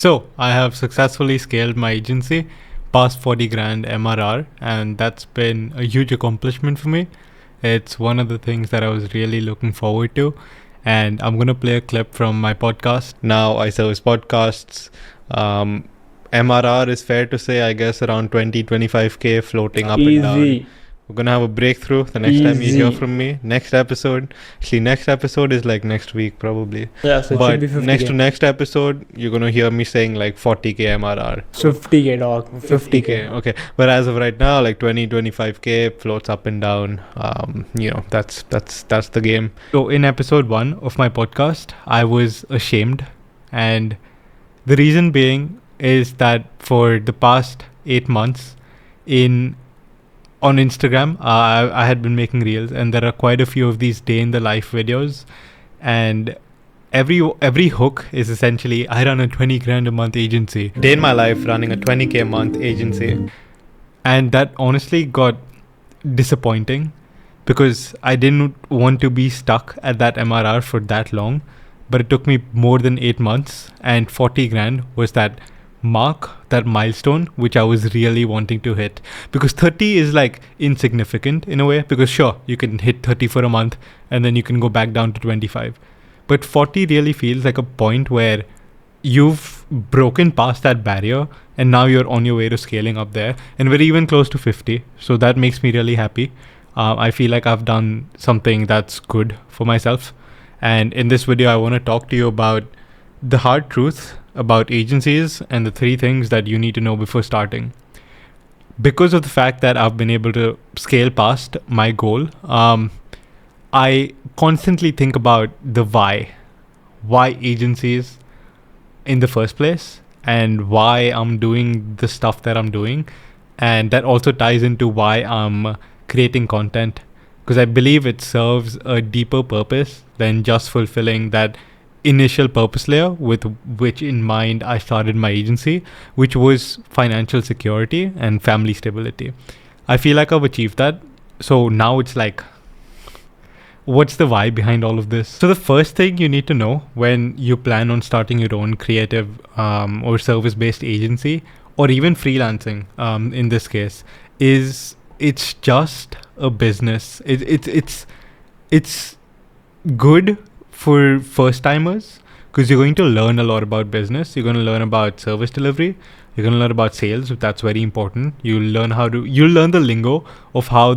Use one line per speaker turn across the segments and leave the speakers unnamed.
So I have successfully scaled my agency past 40 grand MRR, and that's been a huge accomplishment for me. It's one of the things that I was really looking forward to. And I'm going to play a clip from my podcast. Now I service podcasts. MRR is fair to say, I guess, around 20-25K floating up and down.
Easy.
We're going to have a breakthrough the next time you hear
Easy.
from me. Next episode. Actually, next episode is like next week, probably.
Yeah, so it
But
should be 50K.
next to next episode, you're going to hear me saying like 40K MRR.
50K, dog. 50K.
Okay. But as of right now, like 20-25K floats up and down. That's the game. So in episode 1 of my podcast, I was ashamed. And the reason being is that for the past 8 months on Instagram, I had been making reels, and there are quite a few of these day in the life videos, and every hook is essentially, I run a 20 grand a month agency. Day in my life running a 20K a month agency. And that honestly got disappointing because I didn't want to be stuck at that MRR for that long, but it took me more than 8 months, and 40 grand was that mark, that milestone, which I was really wanting to hit. Because 30 is like insignificant in a way, because sure, you can hit 30 for a month and then you can go back down to 25. But 40 really feels like a point where you've broken past that barrier and now you're on your way to scaling up there. And we're even close to 50. So that makes me really happy. I feel like I've done something that's good for myself. And in this video, I want to talk to you about the hard truth about agencies and the 3 things that you need to know before starting. Because of the fact that I've been able to scale past my goal, I constantly think about the why agencies in the first place, and why I'm doing the stuff that I'm doing. And that also ties into why I'm creating content, because I believe it serves a deeper purpose than just fulfilling that initial purpose layer with which in mind I started my agency, which was financial security and family stability. I feel like I've achieved that. So now it's like, what's the why behind all of this? So the first thing you need to know when you plan on starting your own creative or service-based agency, or even freelancing in this case, is it's just a business. It's good for first timers because you're going to learn a lot about business. You're going to learn about service delivery. You're going to learn about sales. That's very important. You'll learn the lingo of how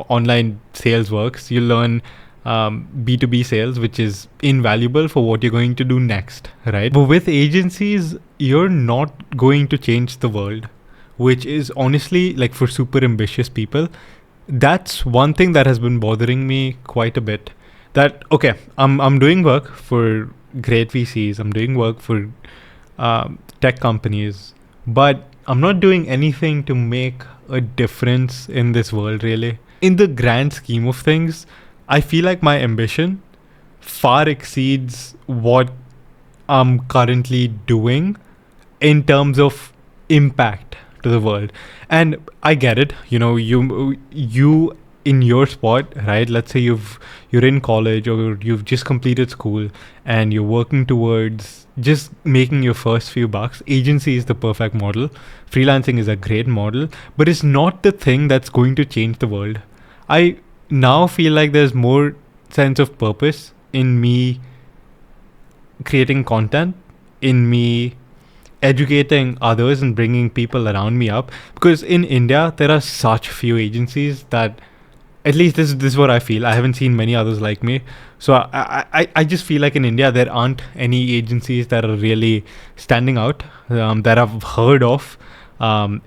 online sales works. You'll learn B2B sales, which is invaluable for what you're going to do next, right? But with agencies, you're not going to change the world, which is honestly, like, for super ambitious people, that's one thing that has been bothering me quite a bit. That, okay, I'm doing work for great VCs, I'm doing work for tech companies, but I'm not doing anything to make a difference in this world, really. In the grand scheme of things, I feel like my ambition far exceeds what I'm currently doing in terms of impact to the world. And I get it, you in your spot, right? Let's say you're in college or you've just completed school and you're working towards just making your first few bucks. Agency is the perfect model. Freelancing is a great model, but it's not the thing that's going to change the world. I now feel like there's more sense of purpose in me creating content, in me educating others and bringing people around me up. Because in India, there are such few agencies that, at least this is what I feel. I haven't seen many others like me. So I just feel like in India, there aren't any agencies that are really standing out, that I've heard of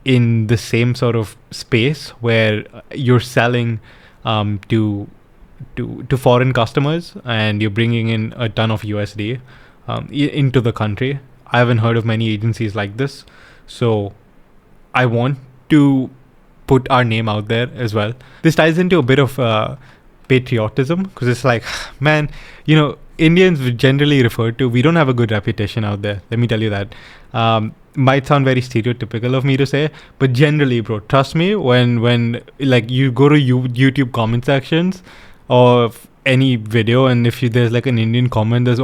in the same sort of space where you're selling to foreign customers and you're bringing in a ton of USD into the country. I haven't heard of many agencies like this. So I want to put our name out there as well. This ties into a bit of patriotism, because it's like, man, Indians generally referred to, we don't have a good reputation out there. Let me tell you that. Might sound very stereotypical of me to say, but generally, bro, trust me, when like you go to YouTube comment sections of any video, and if there's like an Indian comment, there's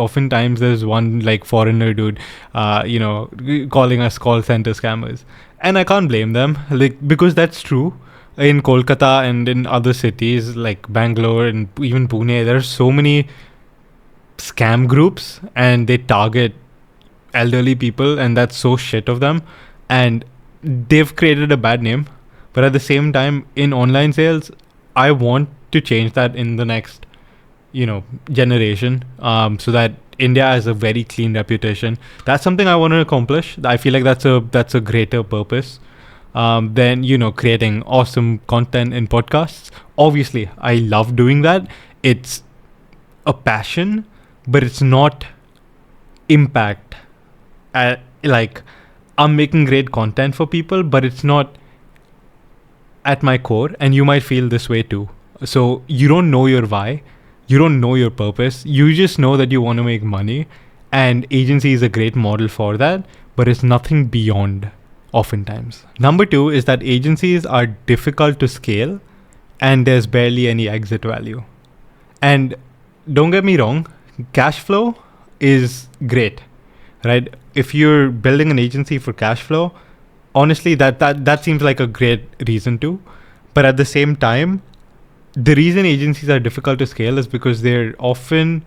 one like foreigner dude, calling us call center scammers, and I can't blame them, like, because that's true. In Kolkata and in other cities like Bangalore and even Pune, there are so many scam groups, and they target elderly people, and that's so shit of them, and they've created a bad name. But at the same time, in online sales, I want to change that in the next generation, so that India has a very clean reputation. That's something I want to accomplish. I feel like that's a greater purpose than creating awesome content in podcasts. Obviously, I love doing that. It's a passion, but it's not impact. Like, I'm making great content for people, but it's not at my core, and you might feel this way too. So you don't know your why, you don't know your purpose, you just know that you want to make money, and agency is a great model for that, but it's nothing beyond oftentimes. Number 2 is that agencies are difficult to scale, and there's barely any exit value. And don't get me wrong, cash flow is great, right? If you're building an agency for cash flow, honestly, that seems like a great reason to. But at the same time, the reason agencies are difficult to scale is because they're often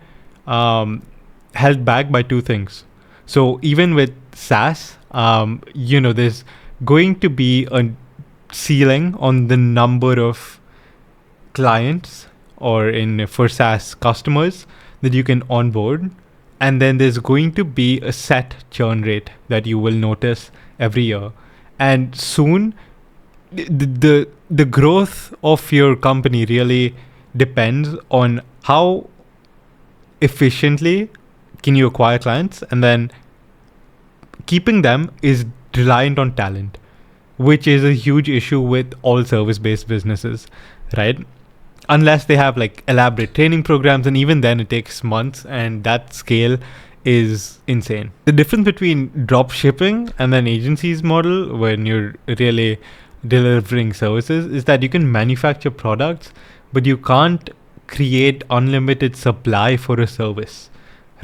held back by two things. So even with SaaS, there's going to be a ceiling on the number of clients, or for SaaS customers, that you can onboard. And then there's going to be a set churn rate that you will notice every year. And soon, the growth of your company really depends on how efficiently can you acquire clients, and then keeping them is reliant on talent, which is a huge issue with all service-based businesses, right? Unless they have like elaborate training programs, and even then it takes months, and that scale is insane. The difference between drop shipping and an agency's model, when you're really delivering services, is that you can manufacture products, but you can't create unlimited supply for a service,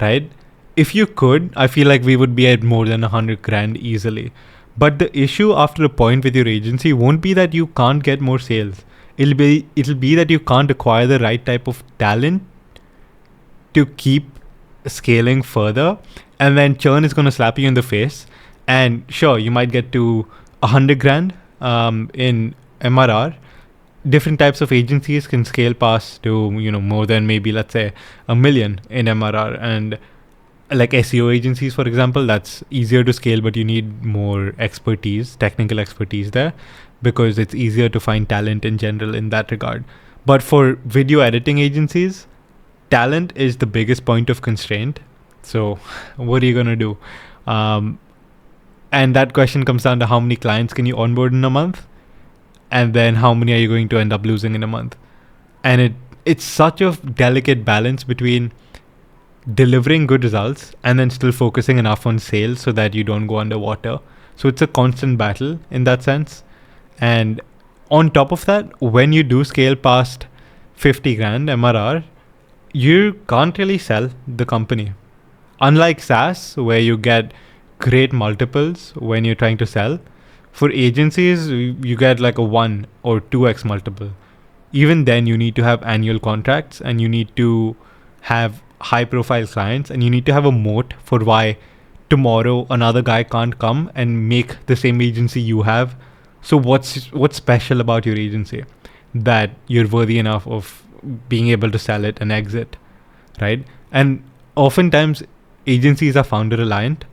right? If you could, I feel like we would be at more than 100 grand easily. But the issue after a point with your agency won't be that you can't get more sales. It'll be that you can't acquire the right type of talent to keep scaling further, and then churn is going to slap you in the face. And sure, you might get to 100 grand in MRR. Different types of agencies can scale past to more than maybe, let's say, 1 million in MRR. And like SEO agencies, for example, that's easier to scale, but you need more technical expertise there, because it's easier to find talent in general in that regard. But for video editing agencies, talent is the biggest point of constraint. So what are you going to do? And that question comes down to how many clients can you onboard in a month, and then how many are you going to end up losing in a month? And it's such a delicate balance between delivering good results and then still focusing enough on sales so that you don't go underwater. So it's a constant battle in that sense. And on top of that, when you do scale past 50 grand MRR, you can't really sell the company. Unlike SaaS, where you get great multiples when you're trying to sell, for agencies, you get like a 1 or 2x multiple. Even then, you need to have annual contracts, and you need to have high profile clients, and you need to have a moat for why tomorrow another guy can't come and make the same agency you have. So what's special about your agency that you're worthy enough of being able to sell it and exit, right? And oftentimes agencies are founder reliant,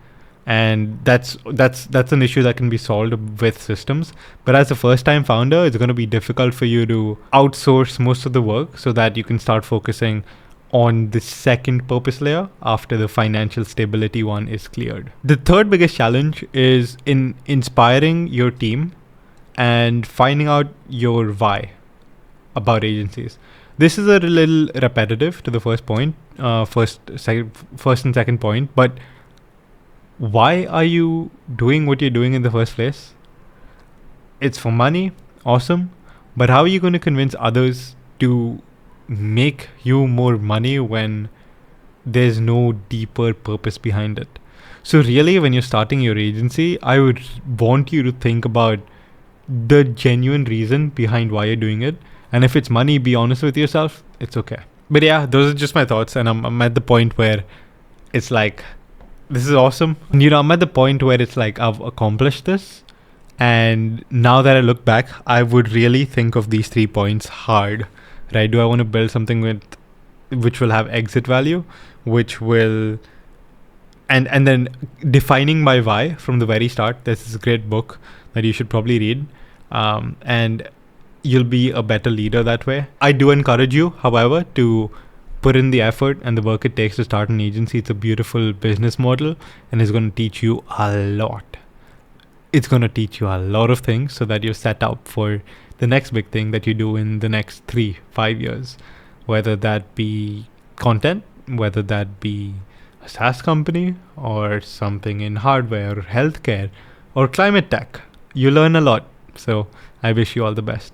and that's an issue that can be solved with systems. But as a first time founder, it's going to be difficult for you to outsource most of the work so that you can start focusing on the second purpose layer after the financial stability one is cleared. The third biggest challenge is in inspiring your team and finding out your why about agencies. This is a little repetitive to the first point, first and second point, but why are you doing what you're doing in the first place? It's for money, awesome, but how are you going to convince others to make you more money when there's no deeper purpose behind it. So really, when you're starting your agency, I would want you to think about the genuine reason behind why you're doing it. And if it's money, be honest with yourself. It's okay. But yeah, those are just my thoughts. And I'm at the point where it's like, this is awesome. I'm at the point where it's like, I've accomplished this. And now that I look back, I would really think of these 3 points hard, right? Do I want to build something which will have exit value, which will, and then defining my why from the very start. This is a great book that you should probably read, and you'll be a better leader that way. I do encourage you, however, to put in the effort and the work it takes to start an agency. It's a beautiful business model, and it's going to teach you a lot. It's going to teach you a lot of things so that you're set up for the next big thing that you do in the next 3-5 years, whether that be content, whether that be a SaaS company or something in hardware or healthcare or climate tech. You learn a lot. So I wish you all the best.